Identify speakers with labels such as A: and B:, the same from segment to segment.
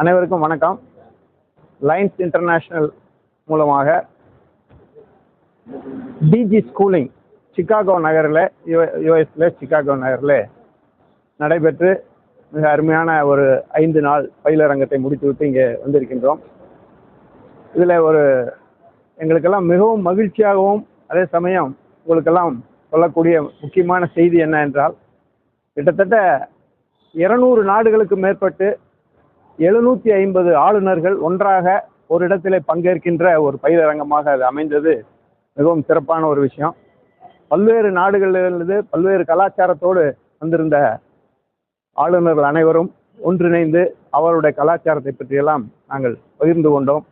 A: அனைவருக்கும் வணக்கம். Lines international மூலமாக டிஜி ஸ்கூலிங் சிகாகோ நகரில் யுஎஸ்ல சிகாகோ நகரில் நடைபெற்று மிக அருமையான ஒரு 5 நாள் பயிலரங்கத்தை முடித்துவிட்டு இங்கே வந்திருக்கின்றோம். இதில் எங்களுக்கெல்லாம் மிகவும் மகிழ்ச்சியாகவும் அதே சமயம் உங்களுக்கெல்லாம் சொல்லக்கூடிய முக்கியமான செய்தி என்ன என்றால், கிட்டத்தட்ட 200 நாடுகளுக்கு மேற்பட்டு 750 ஆளுநர்கள் ஒன்றாக ஒரு இடத்திலே பங்கேற்கின்ற ஒரு பயிலரங்கமாக அது அமைந்தது மிகவும் சிறப்பான ஒரு விஷயம். பல்வேறு நாடுகளிலிருந்து பல்வேறு கலாச்சாரத்தோடு வந்திருந்த ஆளுநர்கள் அனைவரும் ஒன்றிணைந்து அவருடைய கலாச்சாரத்தை பற்றியெல்லாம் நாங்கள் பகிர்ந்து கொண்டோம்.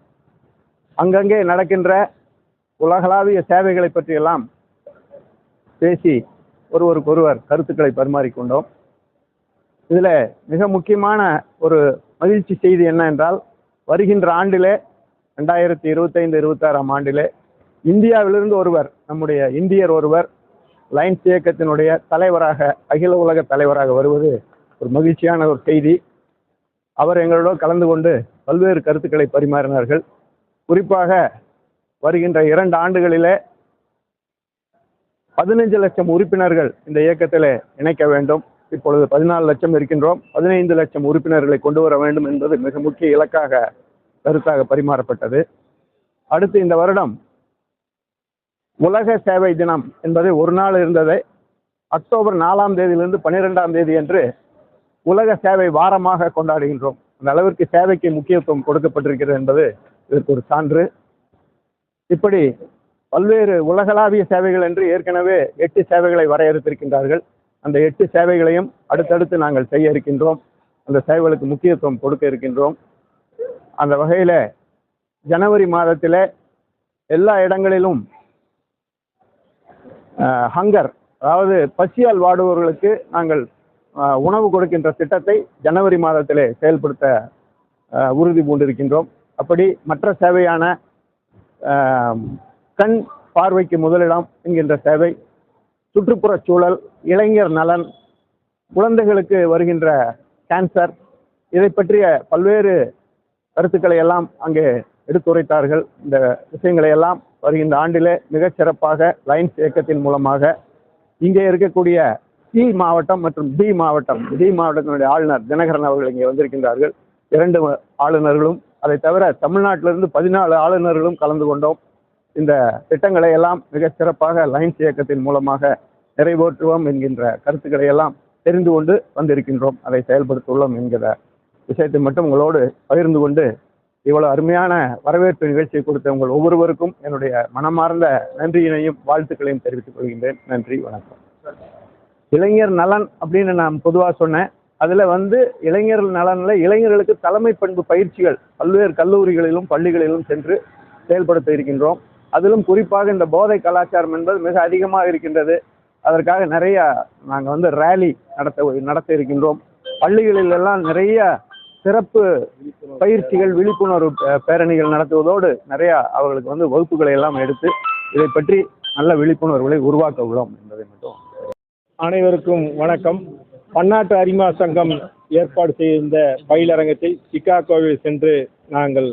A: அங்கங்கே நடக்கின்ற உலகளாவிய சேவைகளை பற்றியெல்லாம் பேசி ஒருவருக்கொருவர் கருத்துக்களை பரிமாறிக்கொண்டோம். இதில் மிக முக்கியமான ஒரு மகிழ்ச்சி செய்தி என்ன என்றால், வருகின்ற ஆண்டிலே 2025-26ஆம் ஆண்டிலே இந்தியாவிலிருந்து ஒருவர், நம்முடைய இந்தியர் ஒருவர் லைன்ஸ் இயக்கத்தினுடைய தலைவராக, அகில உலக தலைவராக வருவது ஒரு மகிழ்ச்சியான ஒரு செய்தி. அவர் எங்களோடு கலந்து கொண்டு பல்வேறு கருத்துக்களை பரிமாறினார்கள். குறிப்பாக வருகின்ற 2 ஆண்டுகளிலே 15 லட்சம் உறுப்பினர்கள் இந்த இயக்கத்தில் இணைக்க வேண்டும். இப்பொழுது 14 லட்சம் இருக்கின்றோம். 15 லட்சம் உறுப்பினர்களை கொண்டு வர வேண்டும் என்பது மிக முக்கிய கருத்தாக பரிமாறப்பட்டது. அடுத்து இந்த வருடம் உலக சேவை தினம் என்பது ஒரு நாள் இருந்ததை அக்டோபர் 4ஆம் தேதியிலிருந்து 12ஆம் தேதி என்று உலக சேவை வாரமாக கொண்டாடுகின்றோம். அந்த அளவிற்கு சேவைக்கு முக்கியத்துவம் கொடுக்கப்பட்டிருக்கிறது என்பது இதற்கு ஒரு சான்று. இப்படி பல்வேறு உலகளாவிய சேவைகள் என்று ஏற்கனவே 8 சேவைகளை வரையறுத்திருக்கின்றார்கள். அந்த 8 சேவைகளையும் அடுத்தடுத்து நாங்கள் செய்ய இருக்கின்றோம். அந்த சேவைகளுக்கு முக்கியத்துவம் கொடுக்க இருக்கின்றோம். அந்த வகையில் ஜனவரி மாதத்தில் எல்லா இடங்களிலும் ஹங்கர், அதாவது பசியால் வாடுபவர்களுக்கு நாங்கள் உணவு கொடுக்கின்ற திட்டத்தை ஜனவரி மாதத்திலே செயல்படுத்த உறுதி பூண்டிருக்கின்றோம். அப்படி மற்ற சேவையான கண் பார்வைக்கு முதலிடம் என்கின்ற சேவை, சுற்றுப்புற சூழல், இளைஞர் நலன், குழந்தைகளுக்கு வருகின்ற கேன்சர், இதை பற்றிய பல்வேறு கருத்துக்களை எல்லாம் அங்கே எடுத்துரைத்தார்கள். இந்த விஷயங்களை எல்லாம் வருகின்ற ஆண்டிலே மிகச் சிறப்பாக லைன்ஸ் இயக்கத்தின் மூலமாக இங்கே இருக்கக்கூடிய சி மாவட்டம் மற்றும் டி மாவட்டத்தினுடைய ஆளுநர் தினகரன் அவர்கள் இங்கே வந்திருக்கின்றார்கள். 2 ஆளுநர்களும், அதை தவிர தமிழ்நாட்டிலிருந்து 14 ஆளுநர்களும் கலந்து கொண்டோம். இந்த திட்டங்களை எல்லாம் மிக சிறப்பாக லைன்ஸ் இயக்கத்தின் மூலமாக நிறைவேற்றுவோம் என்கின்ற கருத்துக்களை எல்லாம் தெரிந்து கொண்டு வந்திருக்கின்றோம். அதை செயல்படுத்தியுள்ளோம் என்கிற விஷயத்தை மட்டும் உங்களோடு பகிர்ந்து கொண்டு, இவ்வளவு அருமையான வரவேற்பு நிகழ்ச்சியை கொடுத்த உங்கள் ஒவ்வொருவருக்கும் என்னுடைய மனமார்ந்த நன்றியினையும் வாழ்த்துக்களையும் தெரிவித்துக் கொள்கின்றேன். நன்றி, வணக்கம். இளைஞர் நலன் அப்படின்னு நான் பொதுவாக சொன்னேன். அதில் இளைஞர் நலனில் இளைஞர்களுக்கு தலைமை பண்பு பயிற்சிகள் பல்வேறு கல்லூரிகளிலும் பள்ளிகளிலும் சென்று செயல்படுத்த இருக்கின்றோம். அதிலும் குறிப்பாக இந்த போதை கலாச்சாரம் என்பது மிக அதிகமாக இருக்கின்றது. அதற்காக நிறைய நாங்கள் ரேலி நடத்த இருக்கின்றோம். பள்ளிகளில் எல்லாம் நிறைய சிறப்பு பயிற்சிகள், விழிப்புணர்வு பேரணிகள் நடத்துவதோடு நிறைய அவர்களுக்கு வகுப்புகளை எல்லாம் எடுத்து இதை பற்றி நல்ல விழிப்புணர்வுகளை உருவாக்க உள்ளோம் என்பதை மட்டும்.
B: அனைவருக்கும் வணக்கம். பன்னாட்டு அரிமா சங்கம் ஏற்பாடு செய்திருந்த பயிலரங்கத்தில் சிகாகோவில் சென்று நாங்கள்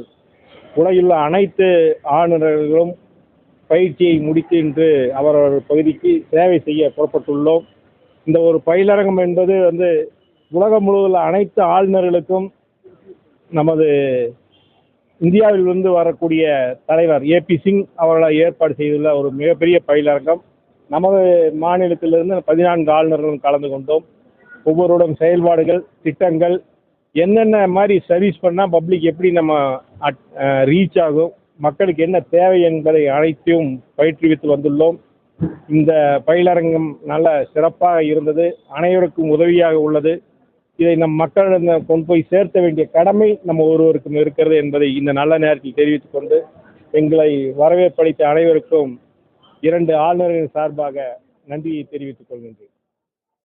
B: உலகிலுள்ள அனைத்து ஆளுநர்களும் பயிற்சியை முடித்து இன்று அவரவர் பகுதிக்கு சேவை செய்ய புறப்பட்டுள்ளோம். இந்த ஒரு பயிலரங்கம் என்பது உலகம் முழுவதுள்ள அனைத்து ஆளுநர்களுக்கும் நமது இந்தியாவிலிருந்து வரக்கூடிய தலைவர் ஏபி சிங் அவர்களால் ஏற்பாடு செய்துள்ள ஒரு மிகப்பெரிய பயிலரங்கம். நமது மாநிலத்திலிருந்து 14 ஆளுநர்களும் கலந்து கொண்டோம். ஒவ்வொருடம் செயல்பாடுகள், திட்டங்கள், என்னென்ன மாதிரி சர்வீஸ் பண்ணால் பப்ளிக் எப்படி நம்ம ரீச் ஆகும், மக்களுக்கு என்ன தேவை என்பதை அனைத்தையும் பயிற்றுவித்து வந்துள்ளோம். இந்த பயிலரங்கம் நல்ல சிறப்பாக இருந்தது. அனைவருக்கும் உதவியாக உள்ளது. இதை நம் மக்களிடம் கொண்டு போய் சேர்த்த வேண்டிய கடமை நம்ம ஒருவருக்கும் இருக்கிறது என்பதை இந்த நல்ல நேரத்தில் தெரிவித்துக் கொண்டு, எங்களை வரவேற்பளித்த அனைவருக்கும் 2 ஆளுநர்களின் சார்பாக நன்றியை தெரிவித்துக் கொள்கின்றேன்.